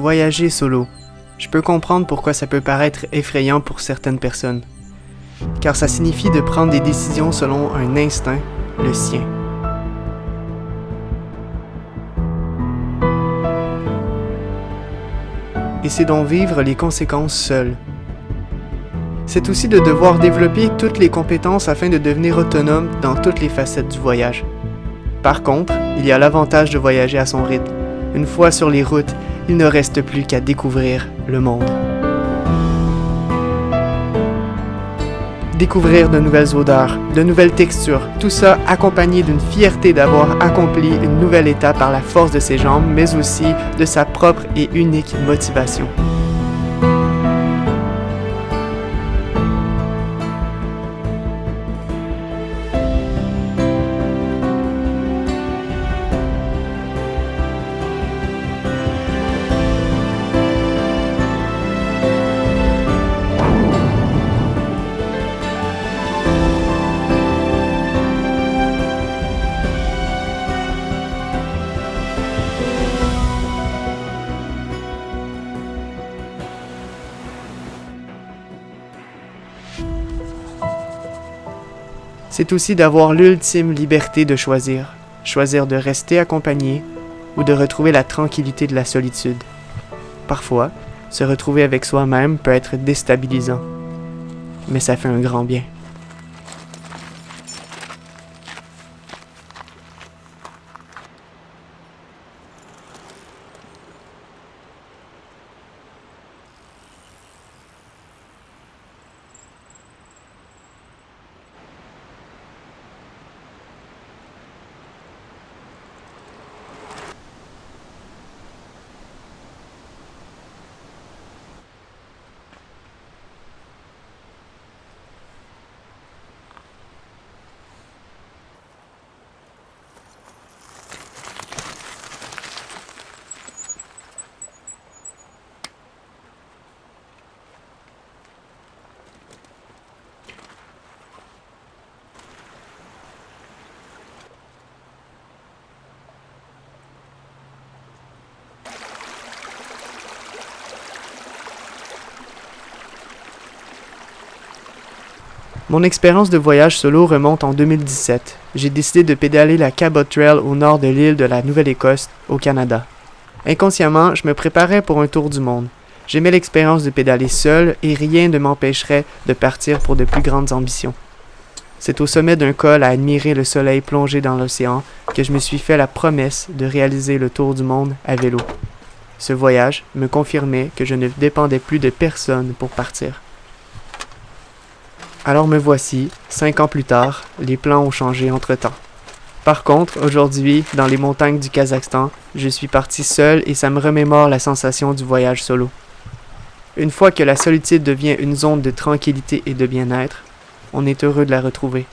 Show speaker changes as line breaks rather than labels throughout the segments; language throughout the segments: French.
Voyager solo. Je peux comprendre pourquoi ça peut paraître effrayant pour certaines personnes. Car ça signifie de prendre des décisions selon un instinct, le sien. Et c'est d'en vivre les conséquences seul. C'est aussi de devoir développer toutes les compétences afin de devenir autonome dans toutes les facettes du voyage. Par contre, il y a l'avantage de voyager à son rythme. Une fois sur les routes, il ne reste plus qu'à découvrir le monde. Découvrir de nouvelles odeurs, de nouvelles textures, tout ça accompagné d'une fierté d'avoir accompli une nouvelle étape par la force de ses jambes, mais aussi de sa propre et unique motivation. C'est aussi d'avoir l'ultime liberté de choisir. Choisir de rester accompagné ou de retrouver la tranquillité de la solitude. Parfois, se retrouver avec soi-même peut être déstabilisant, mais ça fait un grand bien. Mon expérience de voyage solo remonte en 2017. J'ai décidé de pédaler la Cabot Trail au nord de l'île de la Nouvelle-Écosse, au Canada. Inconsciemment, je me préparais pour un tour du monde. J'aimais l'expérience de pédaler seul et rien ne m'empêcherait de partir pour de plus grandes ambitions. C'est au sommet d'un col à admirer le soleil plongé dans l'océan que je me suis fait la promesse de réaliser le tour du monde à vélo. Ce voyage me confirmait que je ne dépendais plus de personne pour partir. Alors me voici, 5 ans plus tard, les plans ont changé entre-temps. Par contre, aujourd'hui, dans les montagnes du Kazakhstan, je suis parti seul et ça me remémore la sensation du voyage solo. Une fois que la solitude devient une zone de tranquillité et de bien-être, on est heureux de la retrouver.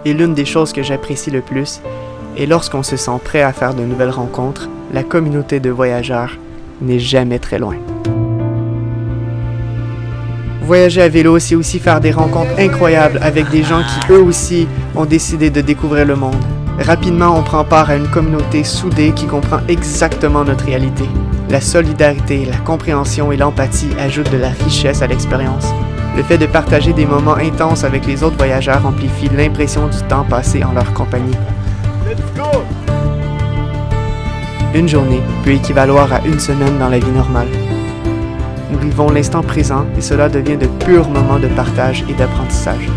Et l'une des choses que j'apprécie le plus est lorsqu'on se sent prêt à faire de nouvelles rencontres, la communauté de voyageurs n'est jamais très loin. Voyager à vélo, c'est aussi faire des rencontres incroyables avec des gens qui, eux aussi, ont décidé de découvrir le monde. Rapidement, on prend part à une communauté soudée qui comprend exactement notre réalité. La solidarité, la compréhension et l'empathie ajoutent de la richesse à l'expérience. Le fait de partager des moments intenses avec les autres voyageurs amplifie l'impression du temps passé en leur compagnie.
Let's go!
Une journée peut équivaloir à une semaine dans la vie normale. Nous vivons l'instant présent et cela devient de purs moments de partage et d'apprentissage.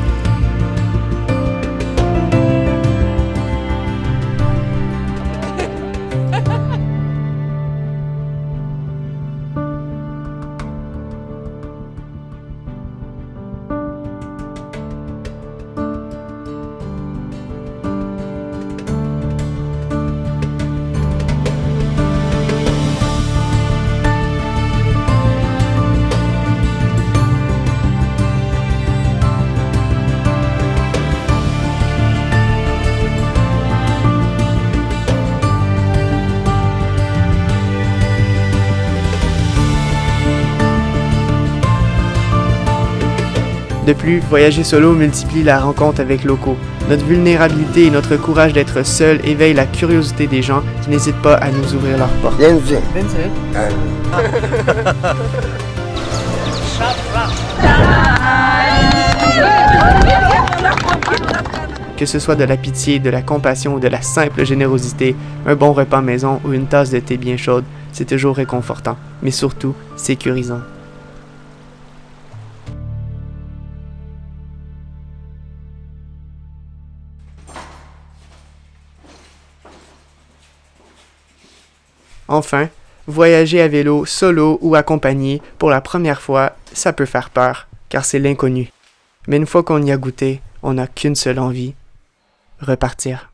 De plus, voyager solo multiplie la rencontre avec locaux. Notre vulnérabilité et notre courage d'être seul éveillent la curiosité des gens qui n'hésitent pas à nous ouvrir leurs portes. Que ce soit de la pitié, de la compassion ou de la simple générosité, un bon repas maison ou une tasse de thé bien chaude, c'est toujours réconfortant, mais surtout sécurisant. Enfin, voyager à vélo, solo ou accompagné, pour la première fois, ça peut faire peur, car c'est l'inconnu. Mais une fois qu'on y a goûté, on n'a qu'une seule envie, repartir.